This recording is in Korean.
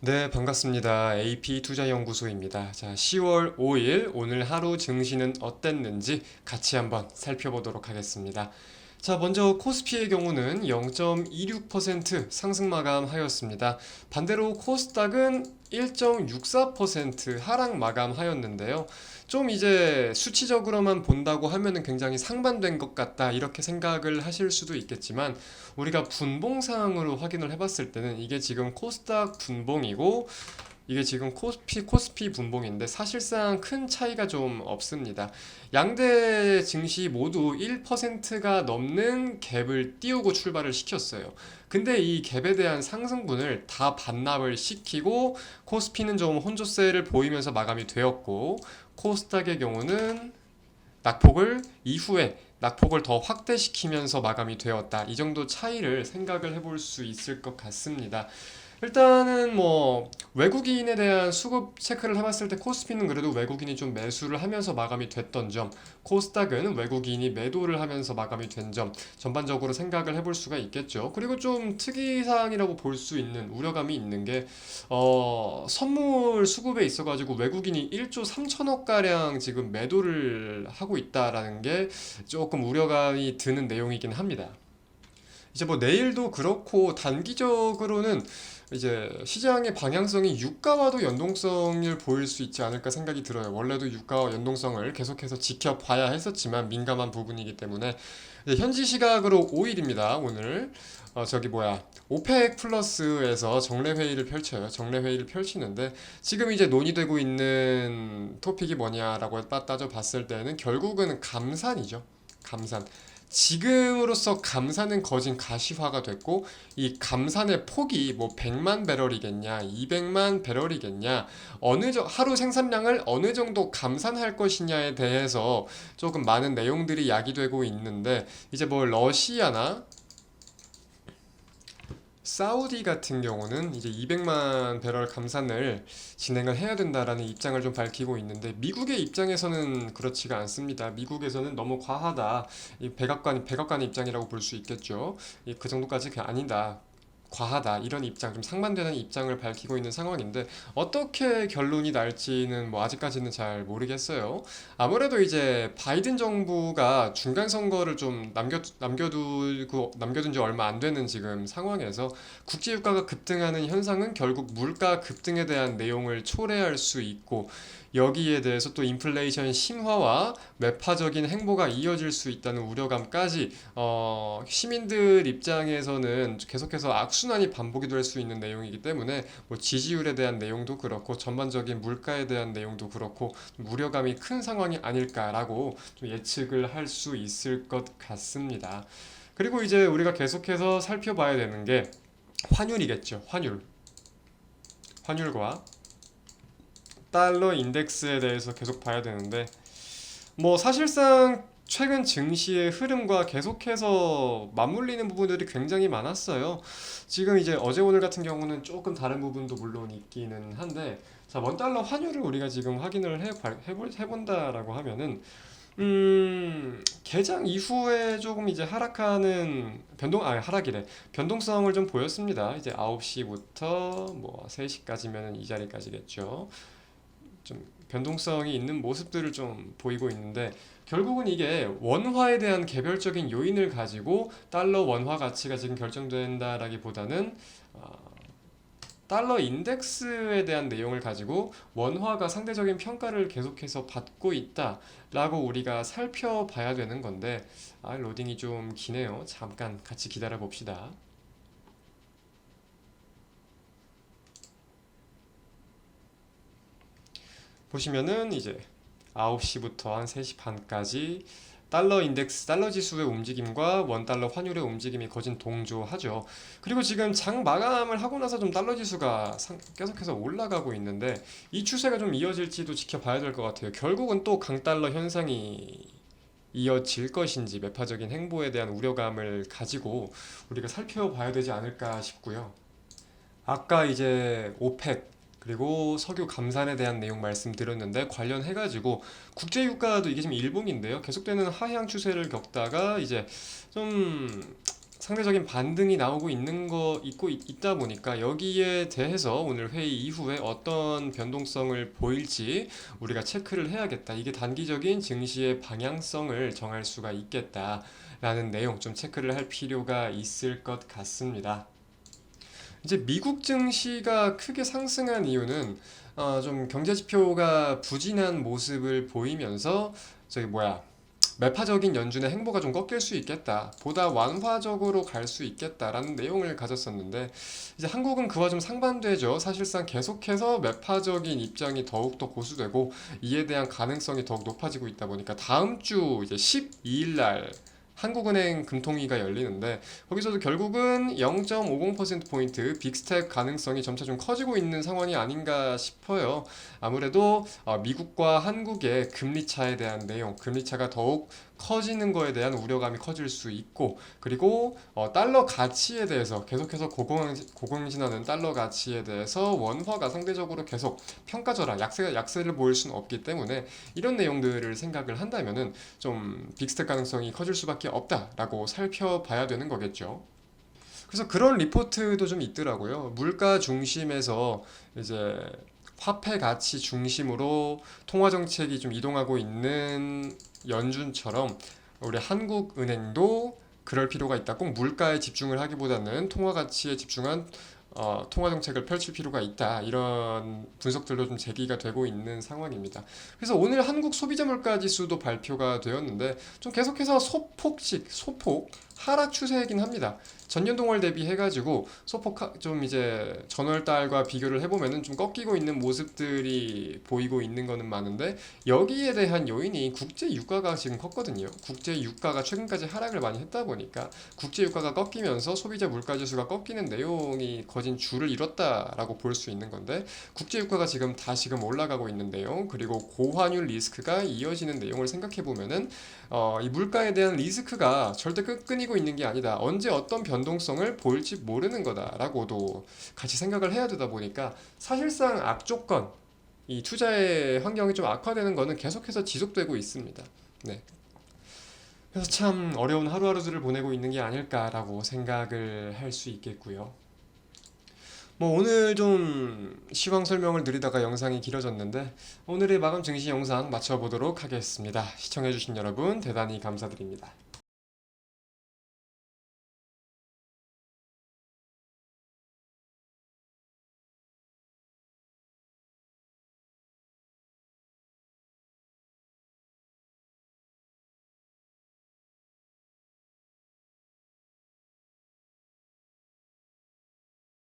네, 반갑습니다. AP투자연구소입니다. 자, 10월 5일 오늘 하루 증시는 어땠는지 같이 한번 살펴보도록 하겠습니다. 자, 먼저 코스피의 경우는 0.26% 상승 마감하였습니다. 반대로 코스닥은 1.64% 하락 마감하였는데요. 좀 이제 수치적으로만 본다고 하면은 굉장히 상반된 것 같다 이렇게 생각을 하실 수도 있겠지만 우리가 분봉상으로 확인을 해봤을 때는 이게 지금 코스닥 분봉이고 이게 지금 코스피 분봉인데 사실상 큰 차이가 좀 없습니다. 양대 증시 모두 1%가 넘는 갭을 띄우고 출발을 시켰어요. 근데 이 갭에 대한 상승분을 다 반납을 시키고 코스피는 좀 혼조세를 보이면서 마감이 되었고 코스닥의 경우는 낙폭을 이후에 낙폭을 더 확대시키면서 마감이 되었다. 이 정도 차이를 생각을 해볼 수 있을 것 같습니다. 일단은 뭐 외국인에 대한 수급 체크를 해봤을 때 코스피는 그래도 외국인이 좀 매수를 하면서 마감이 됐던 점, 코스닥은 외국인이 매도를 하면서 마감이 된 점, 전반적으로 생각을 해볼 수가 있겠죠. 그리고 좀 특이사항이라고 볼 수 있는 우려감이 있는 게 선물 수급에 있어가지고 외국인이 1조 3천억 가량 지금 매도를 하고 있다라는 게 조금 우려감이 드는 내용이긴 합니다. 이제 뭐 내일도 그렇고 단기적으로는 이제 시장의 방향성이 유가와도 연동성을 보일 수 있지 않을까 생각이 들어요. 원래도 유가와 연동성을 계속해서 지켜봐야 했었지만 민감한 부분이기 때문에 이제 현지 시각으로 5일입니다. 오늘 저기 뭐야 오펙 플러스에서 정례 회의를 펼쳐요. 정례 회의를 펼치는데 지금 이제 논의되고 있는 토픽이 뭐냐라고 따져 봤을 때는 결국은 감산이죠. 감산. 지금으로서 감산은 거진 가시화가 됐고 이 감산의 폭이 뭐 100만 배럴이겠냐, 200만 배럴이겠냐, 하루 생산량을 어느 정도 감산할 것이냐에 대해서 조금 많은 내용들이 야기되고 있는데 이제 뭐 러시아나 사우디 같은 경우는 이제 200만 배럴 감산을 진행을 해야 된다라는 입장을 좀 밝히고 있는데 미국의 입장에서는 그렇지가 않습니다. 미국에서는 너무 과하다. 이 백악관의 입장이라고 볼 수 있겠죠. 그 정도까지 아니다. 과하다 이런 입장 좀 상반되는 입장을 밝히고 있는 상황인데 어떻게 결론이 날지는 뭐 아직까지는 잘 모르겠어요. 아무래도 이제 바이든 정부가 중간 선거를 좀 남겨둔 지 얼마 안 되는 지금 상황에서 국제 유가가 급등하는 현상은 결국 물가 급등에 대한 내용을 초래할 수 있고 여기에 대해서 또 인플레이션 심화와 매파적인 행보가 이어질 수 있다는 우려감까지 시민들 입장에서는 계속해서 악순환이 반복이 될 수 있는 내용이기 때문에 뭐 지지율에 대한 내용도 그렇고 전반적인 물가에 대한 내용도 그렇고 우려감이 큰 상황이 아닐까라고 좀 예측을 할 수 있을 것 같습니다. 그리고 이제 우리가 계속해서 살펴봐야 되는 게 환율이겠죠. 환율과 달러 인덱스에 대해서 계속 봐야 되는데 뭐 사실상 최근 증시의 흐름과 계속해서 맞물리는 부분들이 굉장히 많았어요. 지금 이제 어제 오늘 같은 경우는 조금 다른 부분도 물론 있기는 한데 자, 원달러 환율을 우리가 지금 확인을 해본다라고 하면은 개장 이후에 조금 이제 하락이래. 변동성을 좀 보였습니다. 이제 9시부터 뭐 3시까지면은 이 자리까지겠죠. 좀 변동성이 있는 모습들을 좀 보이고 있는데 결국은 이게 원화에 대한 개별적인 요인을 가지고 달러 원화 가치가 지금 결정된다라기보다는 달러 인덱스에 대한 내용을 가지고 원화가 상대적인 평가를 계속해서 받고 있다라고 우리가 살펴봐야 되는 건데 로딩이 좀 기네요. 잠깐 같이 기다려 봅시다. 보시면은 이제 9시부터 한 3시 반까지 달러 인덱스, 달러 지수의 움직임과 원 달러 환율의 움직임이 거진 동조하죠. 그리고 지금 장 마감을 하고 나서 좀 달러 지수가 계속해서 올라가고 있는데 이 추세가 좀 이어질지도 지켜봐야 될 것 같아요. 결국은 또 강달러 현상이 이어질 것인지 매파적인 행보에 대한 우려감을 가지고 우리가 살펴봐야 되지 않을까 싶고요. 아까 이제 오펙 그리고 석유 감산에 대한 내용 말씀드렸는데 관련해가지고 국제유가도 이게 지금 일봉인데요. 계속되는 하향 추세를 겪다가 이제 좀 상대적인 반등이 나오고 있다 보니까 여기에 대해서 오늘 회의 이후에 어떤 변동성을 보일지 우리가 체크를 해야겠다. 이게 단기적인 증시의 방향성을 정할 수가 있겠다라는 내용 좀 체크를 할 필요가 있을 것 같습니다. 이제 미국 증시가 크게 상승한 이유는 좀 경제 지표가 부진한 모습을 보이면서 저기 뭐야 매파적인 연준의 행보가 좀 꺾일 수 있겠다. 보다 완화적으로 갈 수 있겠다라는 내용을 가졌었는데 이제 한국은 그와 좀 상반되죠. 사실상 계속해서 매파적인 입장이 더욱더 고수되고 이에 대한 가능성이 더욱 높아지고 있다 보니까 다음 주 이제 12일 날 한국은행 금통위가 열리는데 거기서도 결국은 0.50%포인트 빅스텝 가능성이 점차 좀 커지고 있는 상황이 아닌가 싶어요. 아무래도 미국과 한국의 금리 차에 대한 내용, 금리 차가 더욱 커지는 거에 대한 우려감이 커질 수 있고 그리고 달러 가치에 대해서 계속해서 고공행진하는 달러 가치에 대해서 원화가 상대적으로 계속 평가절하, 약세를 보일 수는 없기 때문에 이런 내용들을 생각을 한다면은 좀 빅스텝 가능성이 커질 수밖에 없다라고 살펴봐야 되는 거겠죠. 그래서 그런 리포트도 좀 있더라고요. 물가 중심에서 이제 화폐 가치 중심으로 통화 정책이 좀 이동하고 있는 연준처럼 우리 한국은행도 그럴 필요가 있다. 꼭 물가에 집중을 하기보다는 통화 가치에 집중한 통화 정책을 펼칠 필요가 있다. 이런 분석들도 좀 제기가 되고 있는 상황입니다. 그래서 오늘 한국 소비자 물가 지수도 발표가 되었는데 좀 계속해서 소폭 하락 추세이긴 합니다. 전년 동월 대비해가지고 소폭 좀 이제 전월 달과 비교를 해보면은 좀 꺾이고 있는 모습들이 보이고 있는 거는 많은데 여기에 대한 요인이 국제 유가가 지금 컸거든요. 국제 유가가 최근까지 하락을 많이 했다 보니까 국제 유가가 꺾이면서 소비자 물가 지수가 꺾이는 내용이 거진 줄을 이뤘다라고 볼 수 있는 건데 국제 유가가 지금 다시금 올라가고 있는 내용 그리고 고환율 리스크가 이어지는 내용을 생각해 보면은 이 물가에 대한 리스크가 절대 끊이고 있는 게 아니다. 언제 어떤 변동성을 보일지 모르는 거다라고도 같이 생각을 해야 되다 보니까 사실상 악조건, 이 투자의 환경이 좀 악화되는 거는 계속해서 지속되고 있습니다. 네. 그래서 참 어려운 하루하루들을 보내고 있는 게 아닐까라고 생각을 할 수 있겠고요. 뭐 오늘 좀 시황 설명을 드리다가 영상이 길어졌는데 오늘의 마감 증시 영상 마쳐보도록 하겠습니다. 시청해주신 여러분 대단히 감사드립니다.